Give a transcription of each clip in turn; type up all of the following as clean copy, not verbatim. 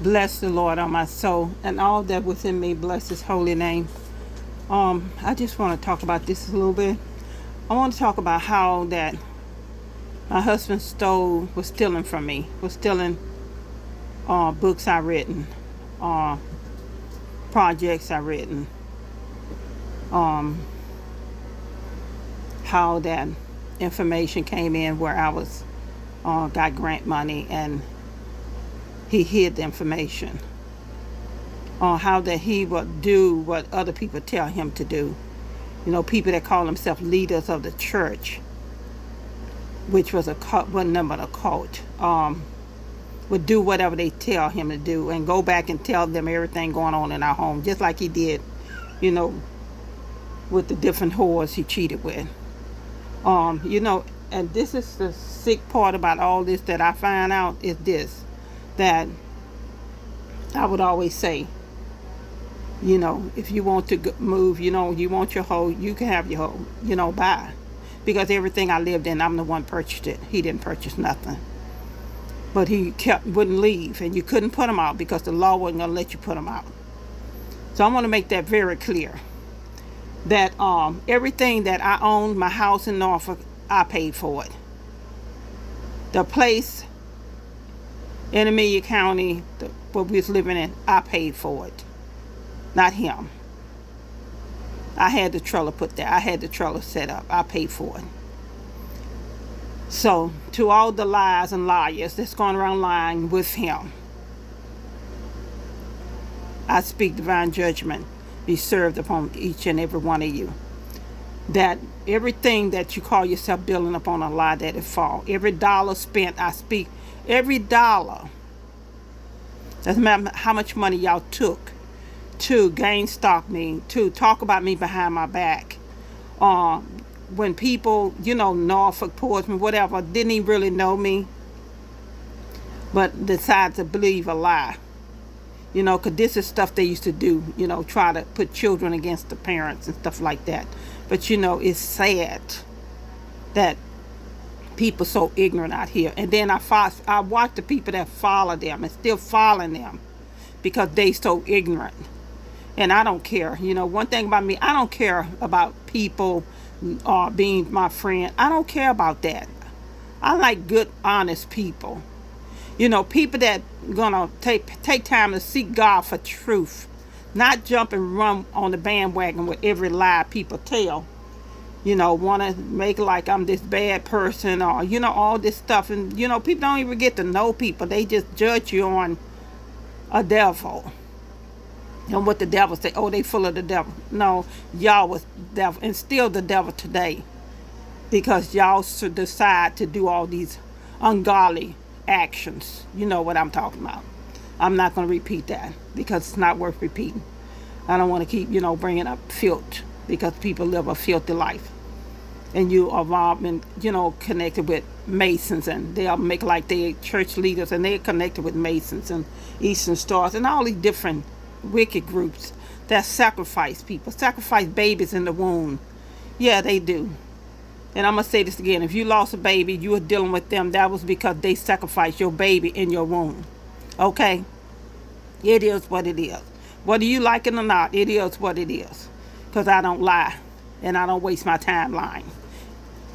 Bless the Lord on my soul, and all that within me bless his holy name. I just want to talk about this a little bit. I want to talk about how that my husband was stealing from me, was stealing books I written, uh, projects I written, um, how that information came in where I was got grant money, and he hid the information. How that he would do what other people tell him to do. You know, people that call themselves leaders of the church, which was a cult, wasn't nothing but a cult, would do whatever they tell him to do and go back and tell them everything going on in our home, just like he did, you know, with the different whores he cheated with. And this is the sick part about all this that I find out is this, that I would always say, if you want to move, you want your hoe, you can have your hoe, buy. Because everything I lived in, I'm the one purchased it. He didn't purchase nothing. But he wouldn't leave, and you couldn't put him out because the law wasn't going to let you put him out. So I want to make that very clear. That everything that I owned, my house in Norfolk, I paid for it. The place in Amelia County, what we was living in, I paid for it. Not him. I had the trailer put there. I had the trailer set up. I paid for it. So, to all the lies and liars that's going around lying with him, I speak divine judgment be served upon each and every one of you. That everything that you call yourself building upon a lie, that it fall. Every dollar spent, I speak, every dollar. Doesn't matter how much money y'all took to gain stock me, to talk about me behind my back. When people, Norfolk, Portsmouth, whatever, didn't even really know me, but decided to believe a lie. Because this is stuff they used to do, try to put children against the parents and stuff like that. But, it's sad that people so ignorant out here. And then I watch the people that follow them and still following them because they so ignorant. And I don't care. One thing about me, I don't care about people being my friend. I don't care about that. I like good, honest people. People that gonna take time to seek God for truth, not jump and run on the bandwagon with every lie people tell. Want to make like I'm this bad person or all this stuff, and people don't even get to know people. They just judge you on a devil. And what the devil say, oh, they full of the devil. No, y'all was devil and still the devil today, because y'all decide to do all these ungodly actions. You know what I'm talking about. I'm not going to repeat that because it's not worth repeating. I don't want to keep, bringing up filth, because people live a filthy life. And you are involved in, connected with Masons, and they'll make like they church leaders, and they're connected with Masons and Eastern Stars and all these different wicked groups that sacrifice people, sacrifice babies in the womb. Yeah, they do. And I'm going to say this again. If you lost a baby, you were dealing with them, that was because they sacrificed your baby in your womb. Okay? It is what it is. Whether you like it or not, it is what it is. Because I don't lie. And I don't waste my time lying.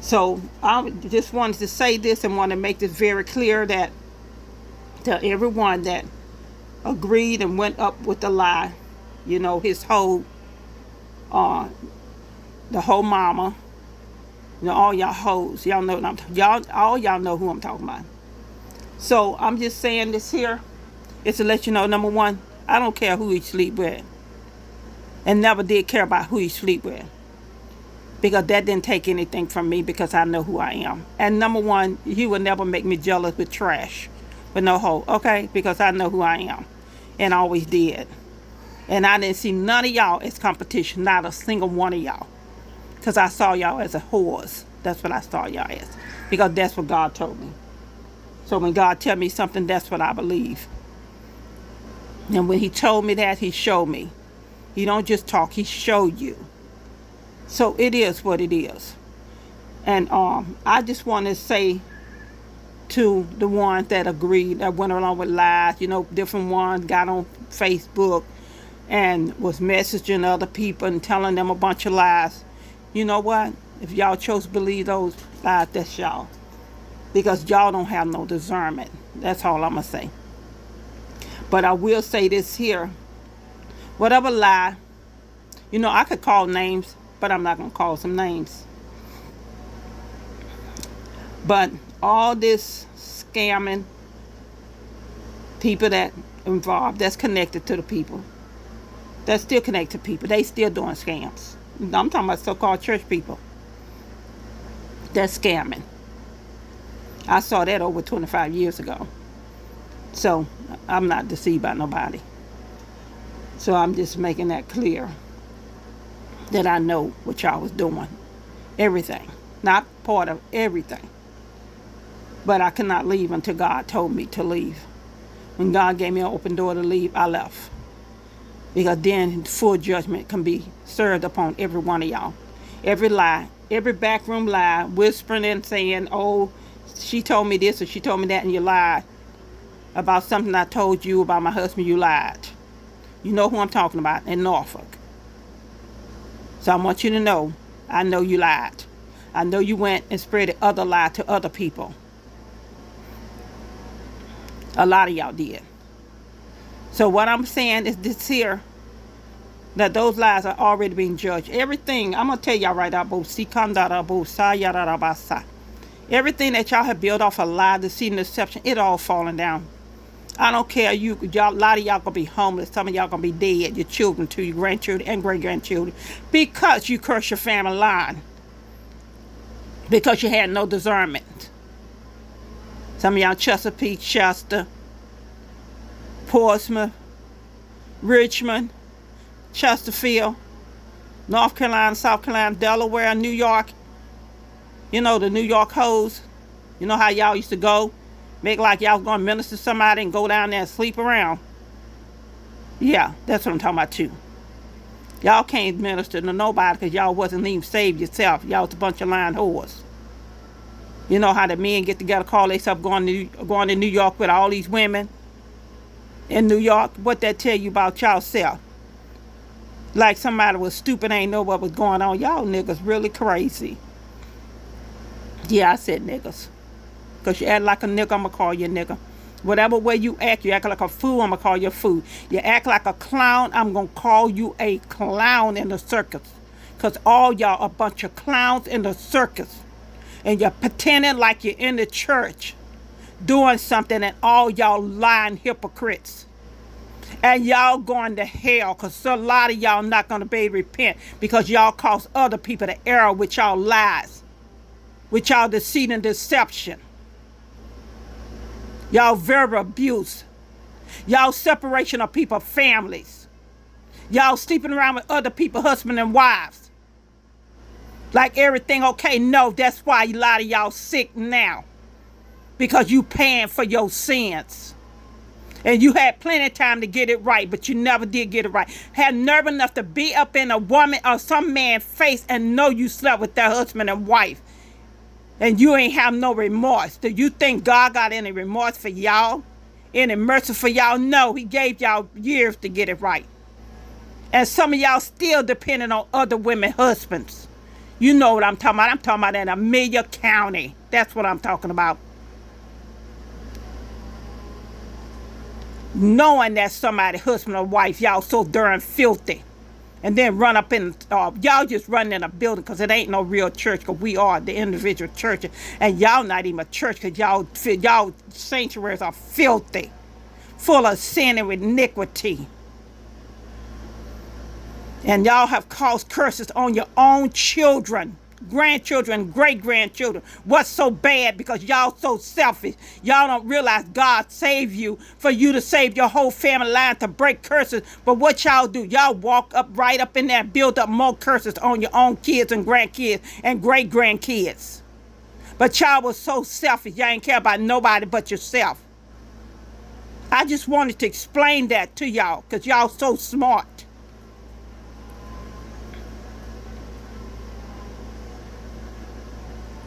So I just wanted to say this and want to make this very clear, that to everyone that agreed and went up with the lie, his whole, the whole mama, all y'all hoes, y'all know what I'm y'all know who I'm talking about. So I'm just saying this here is to let you know, number one, I don't care who you sleep with, and never did care about who you sleep with, because that didn't take anything from me, because I know who I am. And number one, you will never make me jealous with trash, with no hoe, okay? Because I know who I am, and always did. And I didn't see none of y'all as competition, not a single one of y'all. Because I saw y'all as a whores. That's what I saw y'all as. Because that's what God told me. So when God tell me something, that's what I believe. And when he told me that, he showed me. He don't just talk, he showed you. So it is what it is. And I just want to say to the ones that agreed, that went along with lies. You know, different ones got on Facebook and was messaging other people and telling them a bunch of lies. You know what? If y'all chose to believe those lies, that's y'all. Because y'all don't have no discernment. That's all I'm going to say. But I will say this here. Whatever lie, you know, I could call names, but I'm not going to call some names. But all this scamming, people that involved, that's connected to the people, that's still connected to people, they still doing scams. I'm talking about so-called church people. That's scamming. I saw that over 25 years ago. So I'm not deceived by nobody. So I'm just making that clear, that I know what y'all was doing. Everything. Not part of everything. But I could not leave until God told me to leave. When God gave me an open door to leave, I left. Because then full judgment can be served upon every one of y'all. Every lie, every backroom lie, whispering and saying, oh, she told me this or she told me that, and you lied. About something I told you about my husband, you lied. You know who I'm talking about, in Norfolk. So I want you to know, I know you lied. I know you went and spread the other lie to other people. A lot of y'all did. So what I'm saying is this here, that those lies are already being judged. Everything, I'm going to tell y'all right now, everything that y'all have built off a lie, deceit, and deception, it all falling down. I don't care. Y'all, a lot of y'all going to be homeless. Some of y'all going to be dead. Your children too, your grandchildren and great-grandchildren. Because you cursed your family line. Because you had no discernment. Some of y'all Chesapeake, Chester, Portsmouth, Richmond, Chesterfield, North Carolina, South Carolina, Delaware, New York. You know, the New York hoes. You know how y'all used to go? Make like y'all was going to minister to somebody and go down there and sleep around. Yeah, that's what I'm talking about too. Y'all can't minister to nobody because y'all wasn't even saved yourself. Y'all was a bunch of lying whores. You know how the men get together, call themselves going to New York with all these women in New York? What that tell you about y'allself? Like somebody was stupid, ain't know what was going on. Y'all niggas really crazy. Yeah, I said niggas. Because you act like a nigga, I'm going to call you a nigga. Whatever way you act like a fool, I'm going to call you a fool. You act like a clown, I'm going to call you a clown in the circus. Because all y'all a bunch of clowns in the circus. And you're pretending like you're in the church doing something, and all y'all lying hypocrites. And y'all going to hell because a lot of y'all not going to be able to repent because y'all cause other people to err with y'all lies, with y'all deceit and deception. Y'all verbal abuse. Y'all separation of people, families. Y'all sleeping around with other people, husband and wives. Like everything okay. No, that's why a lot of y'all sick now. Because you paying for your sins. And you had plenty of time to get it right, but you never did get it right. Had nerve enough to be up in a woman or some man's face and know you slept with their husband and wife. And you ain't have no remorse. Do you think God got any remorse for y'all? Any mercy for y'all? No, he gave y'all years to get it right. And some of y'all still depending on other women's husbands. You know what I'm talking about. I'm talking about in Amelia County. That's what I'm talking about. Knowing that somebody's husband or wife, y'all so darn filthy. And then run up in, y'all just running in a building because it ain't no real church, because we are the individual churches. And y'all not even a church because y'all sanctuaries are filthy, full of sin and iniquity. And y'all have caused curses on your own children, grandchildren, great-grandchildren. What's so bad? Because y'all so selfish. Y'all don't realize God saved you for you to save your whole family line to break curses. But what y'all do? Y'all walk up right up in there and build up more curses on your own kids and grandkids and great-grandkids. But y'all was so selfish. Y'all ain't care about nobody but yourself. I just wanted to explain that to y'all because y'all so smart.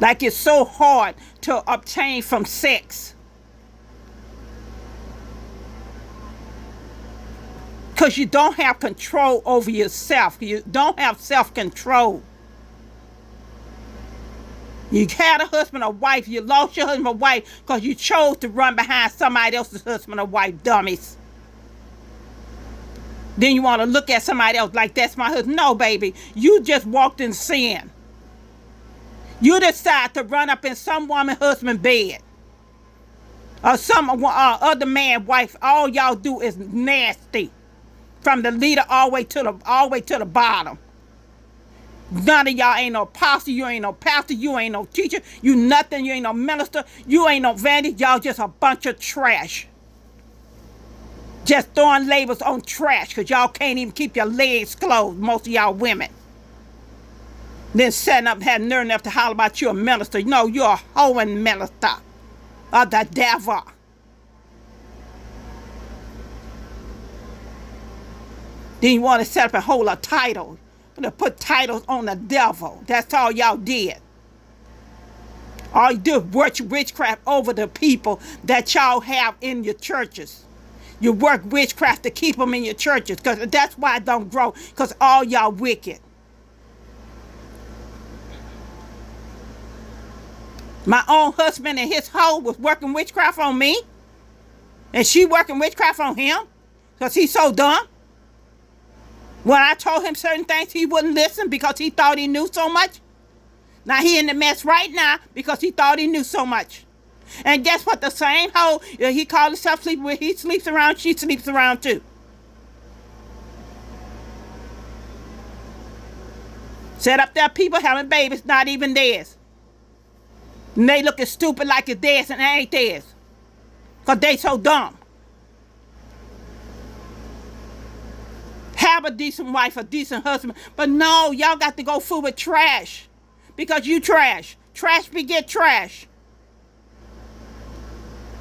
Like it's so hard to obtain from sex. Because you don't have control over yourself. You don't have self-control. You had a husband or wife. You lost your husband or wife because you chose to run behind somebody else's husband or wife, dummies. Then you want to look at somebody else like, that's my husband. No, baby. You just walked in sin. You decide to run up in some woman's husband's bed. Or some other man, wife. All y'all do is nasty. From the leader all the way to the bottom. None of y'all ain't no apostle, you ain't no pastor, you ain't no teacher, you nothing, you ain't no minister, you ain't no evangelist, y'all just a bunch of trash. Just throwing labels on trash because y'all can't even keep your legs closed, most of y'all women. Then setting up and having nerve enough to holler about you a minister. No, you're a hoeing minister of the devil. Then you want to set up and hold a title. To put titles on the devil. That's all y'all did. All you do is work witchcraft over the people that y'all have in your churches. You work witchcraft to keep them in your churches. Because that's why it don't grow. Because all y'all wicked. My own husband and his hoe was working witchcraft on me. And she working witchcraft on him. Because he's so dumb. When I told him certain things, he wouldn't listen because he thought he knew so much. Now he in the mess right now because he thought he knew so much. And guess what? The same hoe he called himself sleeping with, he sleeps around, she sleeps around too. Set up there people having babies, not even theirs. And they looking stupid like it's theirs and it ain't theirs. Because they so dumb. Have a decent wife, a decent husband. But no, y'all got to go fool with trash. Because you trash. Trash beget trash.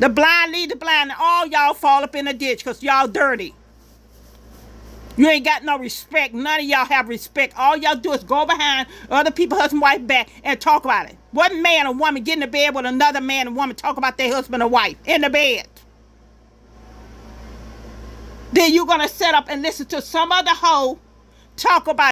The blind lead the blind. And all y'all fall up in a ditch because y'all dirty. You ain't got no respect. None of y'all have respect. All y'all do is go behind other people's husband, wife back and talk about it. What man or woman get in the bed with another man and woman talk about their husband or wife in the bed? Then you're going to set up and listen to some other hoe talk about